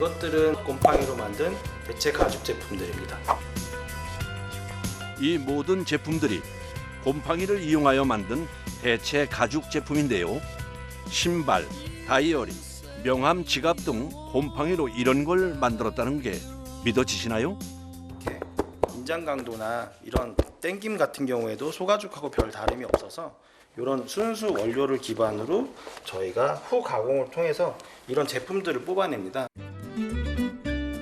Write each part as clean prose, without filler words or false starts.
이것들은 곰팡이로 만든 대체 가죽 제품들입니다. 이 모든 제품들이 곰팡이를 이용하여 만든 대체 가죽 제품인데요. 신발, 다이어리, 명함, 지갑 등 곰팡이로 이런 걸 만들었다는 게 믿어지시나요? 이렇게 인장 강도나 이런 땡김 같은 경우에도 소가죽하고 별 다름이 없어서 이런 순수 원료를 기반으로 저희가 후 가공을 통해서 이런 제품들을 뽑아냅니다.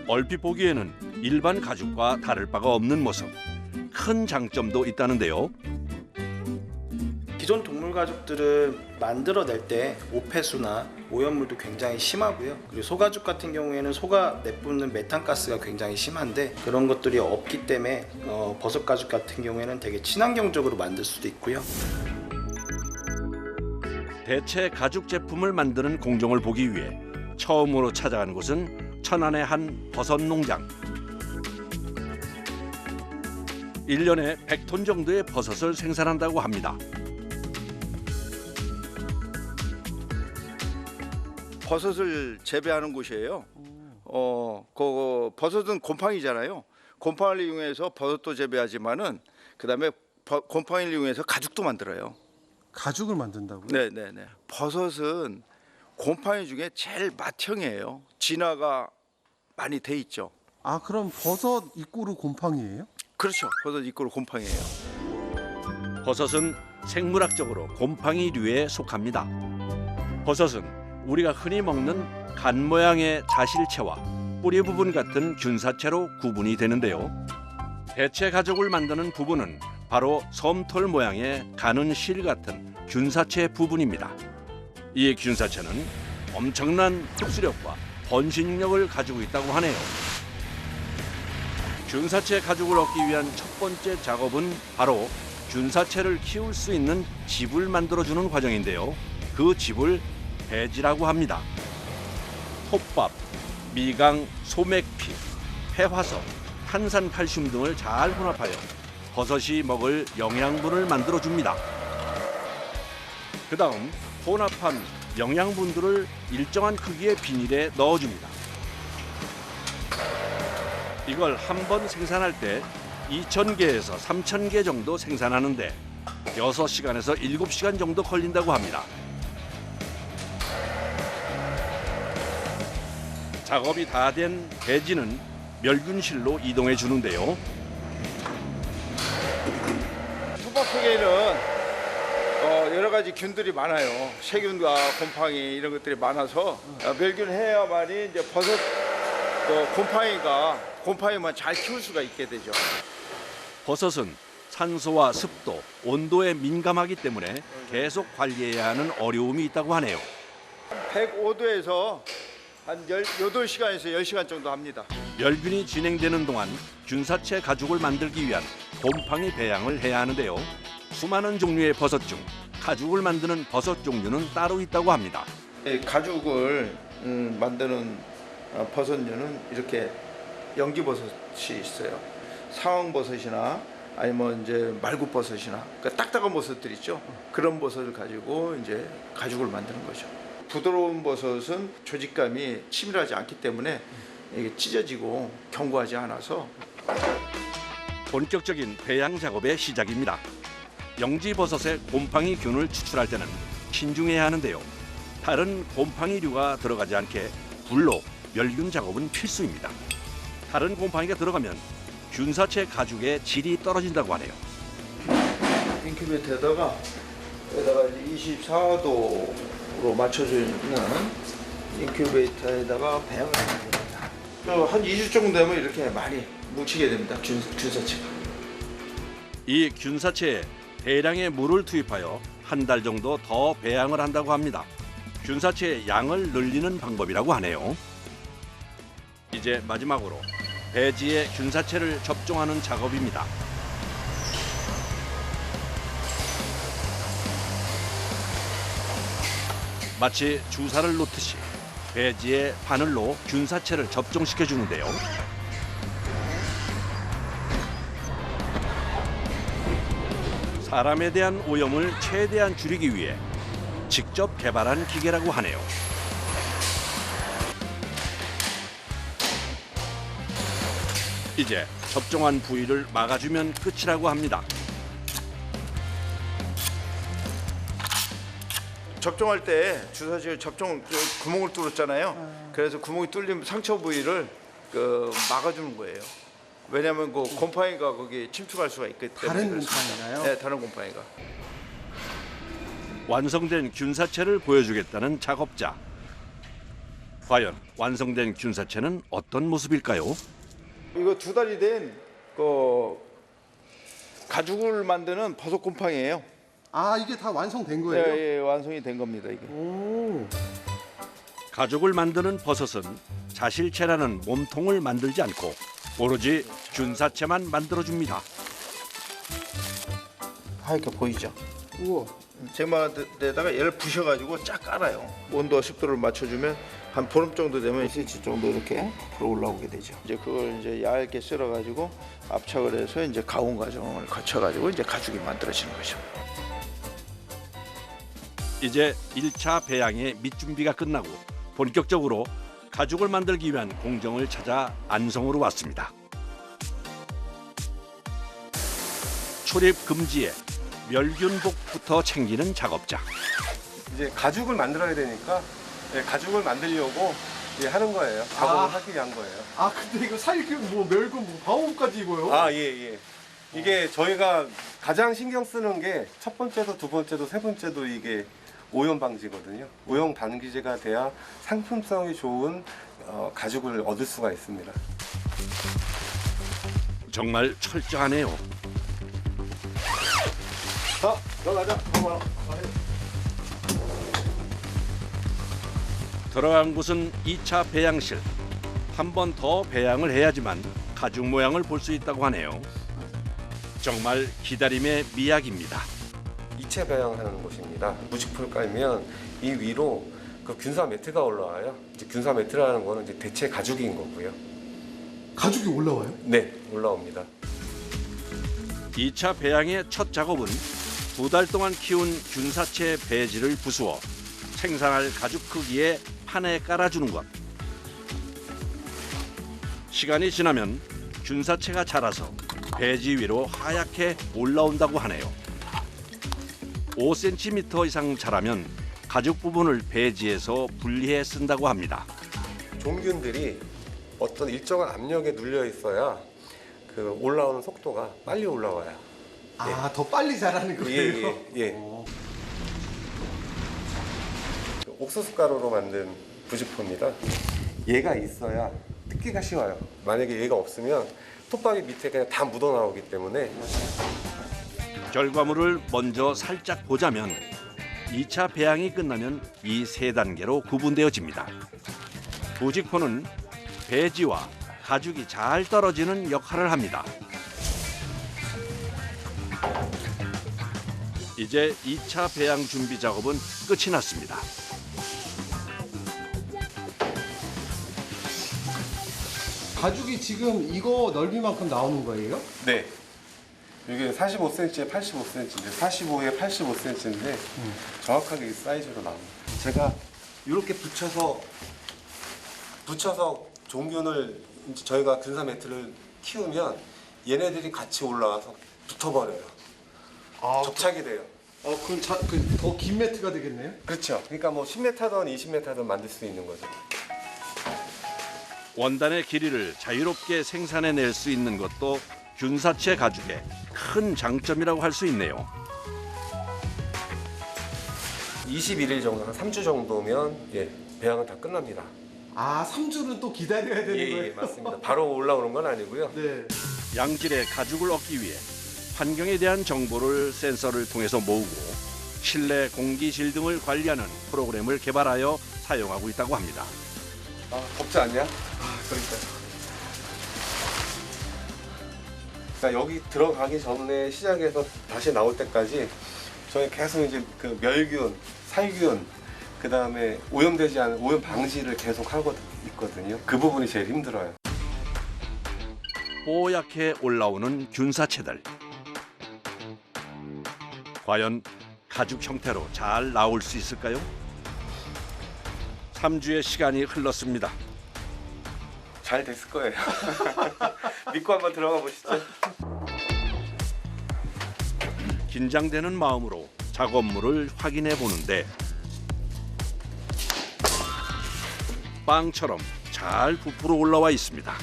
얼핏 보기에는 일반 가죽과 다를 바가 없는 모습. 큰 장점도 있다는데요. 기존 동물 가죽들은 만들어낼 때 오폐수나 오염물도 굉장히 심하고요. 그리고 소가죽 같은 경우에는 소가 내뿜는 메탄가스가 굉장히 심한데 그런 것들이 없기 때문에 버섯 가죽 같은 경우에는 되게 친환경적으로 만들 수도 있고요. 대체 가죽 제품을 만드는 공정을 보기 위해 처음으로 찾아간 곳은 천안의 한 버섯 농장. 1년에 100톤 정도의 버섯을 생산한다고 합니다. 버섯을 재배하는 곳이에요. 그 버섯은 곰팡이잖아요. 곰팡이를 이용해서 버섯도 재배하지만은 그다음에 곰팡이를 이용해서 가죽도 만들어요. 가죽을 만든다고요? 네네네. 버섯은 곰팡이 중에 제일 맏형이에요. 진화가 많이 돼 있죠. 아, 그럼 버섯 입구로 곰팡이예요? 그렇죠. 버섯 입구로 곰팡이에요. 버섯은 생물학적으로 곰팡이류에 속합니다. 버섯은 우리가 흔히 먹는 간 모양의 자실체와 뿌리 부분 같은 균사체로 구분이 되는데요. 대체 가죽을 만드는 부분은 바로 솜털 모양의 가는 실 같은 균사체 부분입니다. 이 균사체는 엄청난 흡수력과 번식력을 가지고 있다고 하네요. 균사체 가죽을 얻기 위한 첫 번째 작업은 바로 균사체를 키울 수 있는 집을 만들어주는 과정인데요. 그 집을 배지라고 합니다. 톱밥, 미강, 소맥피, 폐화석, 탄산칼슘 등을 잘 혼합하여 버섯이 먹을 영양분을 만들어줍니다. 그 다음 혼합한 영양분들을 일정한 크기의 비닐에 넣어줍니다. 이걸 한 번 생산할 때 2,000개에서 3,000개 정도 생산하는데 6시간에서 7시간 정도 걸린다고 합니다. 작업이 다 된 배지는 멸균실로 이동해 주는데요. 수박 속에는 여러 가지 균들이 많아요. 세균과 곰팡이 이런 것들이 많아서 멸균해야만이 이제 버섯 곰팡이만 잘 키울 수가 있게 되죠. 버섯은 산소와 습도, 온도에 민감하기 때문에 계속 관리해야 하는 어려움이 있다고 하네요. 105도에서 한 8시간에서 10시간 정도 합니다. 멸균이 진행되는 동안 균사체 가죽을 만들기 위한 곰팡이 배양을 해야 하는데요. 수많은 종류의 버섯 중 가죽을 만드는 버섯 종류는 따로 있다고 합니다. 가죽을 만드는 버섯류는 이렇게 연기버섯이 있어요. 상황버섯이나 아니면 이제 말굽버섯이나 그러니까 딱딱한 버섯들 있죠. 그런 버섯을 가지고 이제 가죽을 만드는 거죠. 부드러운 버섯은 조직감이 치밀하지 않기 때문에 이게 찢어지고 견고하지 않아서 본격적인 배양 작업의 시작입니다. 영지버섯의 곰팡이균을 추출할 때는 신중해야 하는데요. 다른 곰팡이류가 들어가지 않게 불로 멸균 작업은 필수입니다. 다른 곰팡이가 들어가면 균사체 가죽의 질이 떨어진다고 하네요. 인큐베이터에다가 24도로 맞춰주는 인큐베이터에다가 배양을 합니다. 한 2주 정도 되면 이렇게 많이 뭉치게 됩니다. 균사체가. 이 균사체에 대량의 물을 투입하여 한 달 정도 더 배양을 한다고 합니다. 균사체의 양을 늘리는 방법이라고 하네요. 이제 마지막으로 배지에 균사체를 접종하는 작업입니다. 마치 주사를 놓듯이 배지에 바늘로 균사체를 접종시켜 주는데요. 사람에 대한 오염을 최대한 줄이기 위해 직접 개발한 기계라고 하네요. 이제 접종한 부위를 막아주면 끝이라고 합니다. 접종할 때 주사실 접종 구멍을 뚫었잖아요. 그래서 구멍이 뚫린 상처 부위를 막아주는 거예요. 왜냐하면 그 곰팡이가 거기 침투할 수가 있기 때문에. 다른 그렇습니다. 곰팡이나요? 네, 다른 곰팡이가. 완성된 균사체를 보여주겠다는 작업자. 과연 완성된 균사체는 어떤 모습일까요? 이거 2달이 된 가죽을 만드는 버섯 곰팡이에요. 아, 이게 다 완성된 거예요? 예, 예, 완성이 된 겁니다 이게. 오. 가죽을 만드는 버섯은 자실체라는 몸통을 만들지 않고 오로지 균사체만 만들어줍니다. 하얗게 보이죠? 우와. 제마에다가 얘를 부셔가지고 쫙 깔아요. 온도와 습도를 맞춰주면 한 보름 정도 되면 1cm 정도 이렇게 불어 올라오게 되죠. 이제 그걸 이제 얇게 썰어가지고 압착을 해서 이제 가공 과정을 거쳐가지고 이제 가죽이 만들어지는 거죠. 이제 1차 배양의 밑준비가 끝나고 본격적으로 가죽을 만들기 위한 공정을 찾아 안성으로 왔습니다. 출입 금지에 멸균복부터 챙기는 작업자. 이제 가죽을 만들어야 되니까 가죽을 만들려고 하는 거예요. 작업을 하기 위한 거예요. 아, 근데 이거 살균, 멸균, 방어까지 입어요? 아, 예. 이게 저희가 가장 신경 쓰는 게 첫 번째도 두 번째도 세 번째도 이게 오염 방지거든요. 오염 방지제가 돼야 상품성이 좋은 가죽을 얻을 수가 있습니다. 정말 철저하네요. 들어가자. 들어간 곳은 2차 배양실. 한 번 더 배양을 해야지만 가죽 모양을 볼 수 있다고 하네요. 정말 기다림의 미학입니다. 이체 배양하는 곳입니다. 무직풀 깔면 이 위로 그 균사 매트가 올라와요. 이제 균사 매트라는 거는 이제 대체 가죽인 거고요. 가죽이 올라와요? 네, 올라옵니다. 2차 배양의 첫 작업은 2달 동안 키운 균사체 배지를 부수어 생산할 가죽 크기의 판에 깔아주는 것. 시간이 지나면 균사체가 자라서 배지 위로 하얗게 올라온다고 하네요. 5cm 이상 자라면 가죽 부분을 배지에서 분리해 쓴다고 합니다. 종균들이 어떤 일정한 압력에 눌려 있어야 그 올라오는 속도가 빨리 올라와요. 아, 더 빨리 자라는 거예요? 예. 옥수수 가루로 만든 부직포입니다. 얘가 있어야 뜯기가 쉬워요. 만약에 얘가 없으면 톱밥이 밑에 그냥 다 묻어 나오기 때문에. 결과물을 먼저 살짝 보자면 2차 배양이 끝나면 이 세 단계로 구분되어집니다. 부직포는 배지와 가죽이 잘 떨어지는 역할을 합니다. 이제 2차 배양 준비 작업은 끝이 났습니다. 가죽이 지금 이거 넓이만큼 나오는 거예요? 네. 이게 45cm에 85cm인데 45에 85cm인데 정확하게 이 사이즈로 나옵니다. 제가 이렇게 붙여서 종균을 이제 저희가 균사 매트를 키우면 얘네들이 같이 올라와서 붙어버려요. 접착이 돼요. 그럼 더 긴 매트가 되겠네요? 그렇죠. 그러니까 뭐 10m든 20m든 만들 수 있는 거죠. 원단의 길이를 자유롭게 생산해낼 수 있는 것도 균사체 가죽의 큰 장점이라고 할 수 있네요. 21일 정도, 한 3주 정도면 배양은 다 끝납니다. 아, 3주는 또 기다려야 되는 거예요? 예, 맞습니다. 바로 올라오는 건 아니고요. 네. 양질의 가죽을 얻기 위해 환경에 대한 정보를 센서를 통해서 모으고 실내 공기질 등을 관리하는 프로그램을 개발하여 사용하고 있다고 합니다. 아, 덥지 않냐? 그러니까 여기 들어가기 전에 시작해서 다시 나올 때까지 저희 계속 이제 그 멸균, 살균, 그 다음에 오염되지 않은 오염 방지를 계속 하고 있거든요. 그 부분이 제일 힘들어요. 뽀얗게 올라오는 균사체들. 과연 가죽 형태로 잘 나올 수 있을까요? 3주의 시간이 흘렀습니다. 잘 됐을 거예요. 믿고 한번 들어가 보시죠. 긴장되는 마음으로 작업물을 확인해 보는데 빵처럼 잘 부풀어 올라와 있습니다.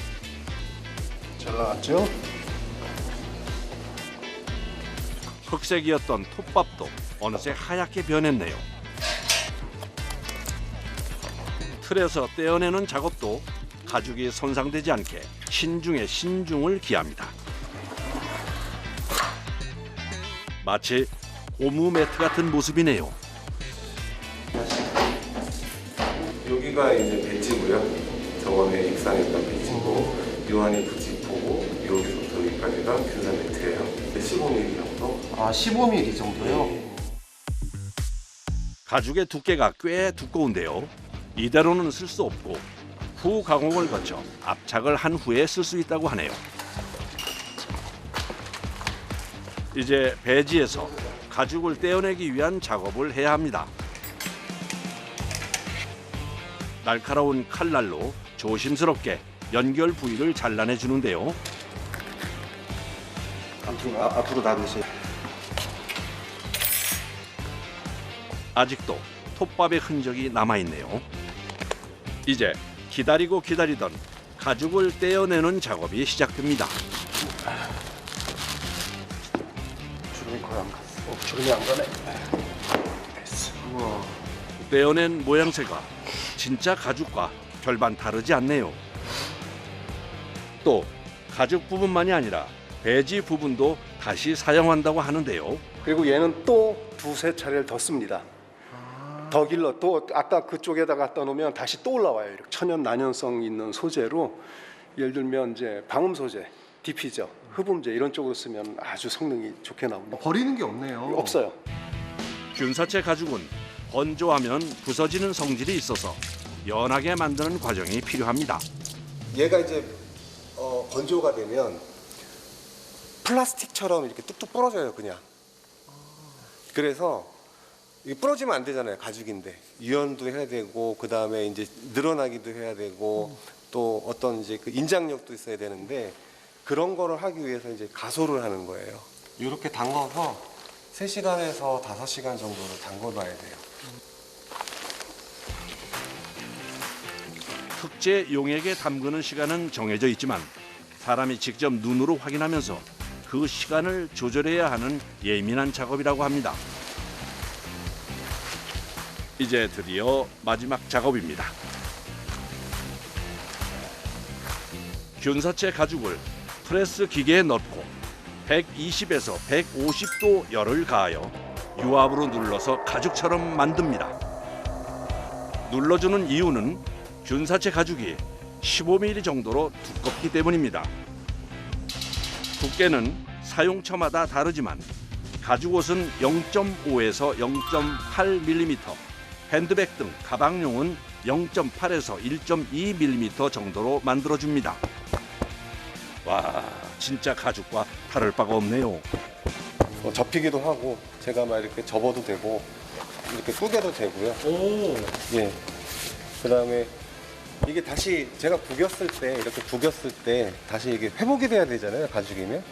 잘 나왔죠? 흑색이었던 톱밥도 어느새 하얗게 변했네요. 틀에서 떼어내는 작업도 가죽이 손상되지 않게 신중에 신중을 기합니다. 마치 고무 매트 같은 모습이네요. 여기가 이제 배지고요. 저번에 입상했던 배지고 요 안이 부직포고 여기서부터 여기까지가 균사 매트예요. 15mm 정도. 아, 15mm 정도요? 가죽의 두께가 꽤 두꺼운데요. 이대로는 쓸 수 없고 후 가공을 거쳐 압착을 한 후에 쓸 수 있다고 하네요. 이제 배지에서 가죽을 떼어내기 위한 작업을 해야 합니다. 날카로운 칼날로 조심스럽게 연결 부위를 잘라내 주는데요. 앞으로 닿으세요. 아직도 톱밥의 흔적이 남아있네요. 이제 기다리고 기다리던 가죽을 떼어내는 작업이 시작됩니다. 주름이 거의 안 갔어. 주름이 안 가네. 됐어. 우와. 떼어낸 모양새가 진짜 가죽과 별반 다르지 않네요. 또 가죽 부분만이 아니라 배지 부분도 다시 사용한다고 하는데요. 그리고 얘는 또 두세 차례를 더 씁니다. 더 길러 또 아까 그쪽에다 갖다 놓으면 다시 또 올라와요. 이렇게 천연 난연성 있는 소재로 예를 들면 이제 방음 소재, 디피저, 흡음재 이런 쪽으로 쓰면 아주 성능이 좋게 나옵니다. 버리는 게 없네요. 없어요. 균사체 가죽은 건조하면 부서지는 성질이 있어서 연하게 만드는 과정이 필요합니다. 얘가 이제 건조가 되면 플라스틱처럼 이렇게 뚝뚝 부러져요, 그냥. 그래서 이게 부러지면 안 되잖아요, 가죽인데. 유연도 해야 되고, 그 다음에 이제 늘어나기도 해야 되고, 또 어떤 이제 그 인장력도 있어야 되는데, 그런 거를 하기 위해서 이제 가소를 하는 거예요. 이렇게 담궈서 3시간에서 5시간 정도를 담궈놔야 돼요. 특제 용액에 담그는 시간은 정해져 있지만 사람이 직접 눈으로 확인하면서 그 시간을 조절해야 하는 예민한 작업이라고 합니다. 이제 드디어 마지막 작업입니다. 균사체 가죽을 프레스 기계에 넣고 120에서 150도 열을 가하여 유압으로 눌러서 가죽처럼 만듭니다. 눌러주는 이유는 균사체 가죽이 15mm 정도로 두껍기 때문입니다. 두께는 사용처마다 다르지만 가죽옷은 0.5에서 0.8mm, 핸드백 등 가방용은 0.8에서 1.2mm 정도로 만들어줍니다. 와, 진짜 가죽과 다를 바가 없네요. 접히기도 하고, 제가 막 이렇게 접어도 되고, 이렇게 꾸겨도 되고요. 오. 예. 그 다음에 이게 다시 제가 구겼을 때, 이렇게 구겼을 때 다시 이게 회복이 돼야 되잖아요, 가죽이면.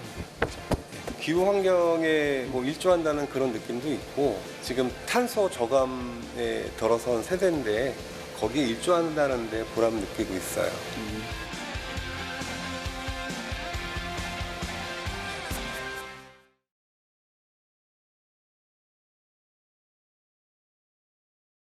기후 환경에 뭐 일조한다는 그런 느낌도 있고, 지금 탄소 저감에 들어선 세대인데 거기에 일조한다는데 보람 느끼고 있어요.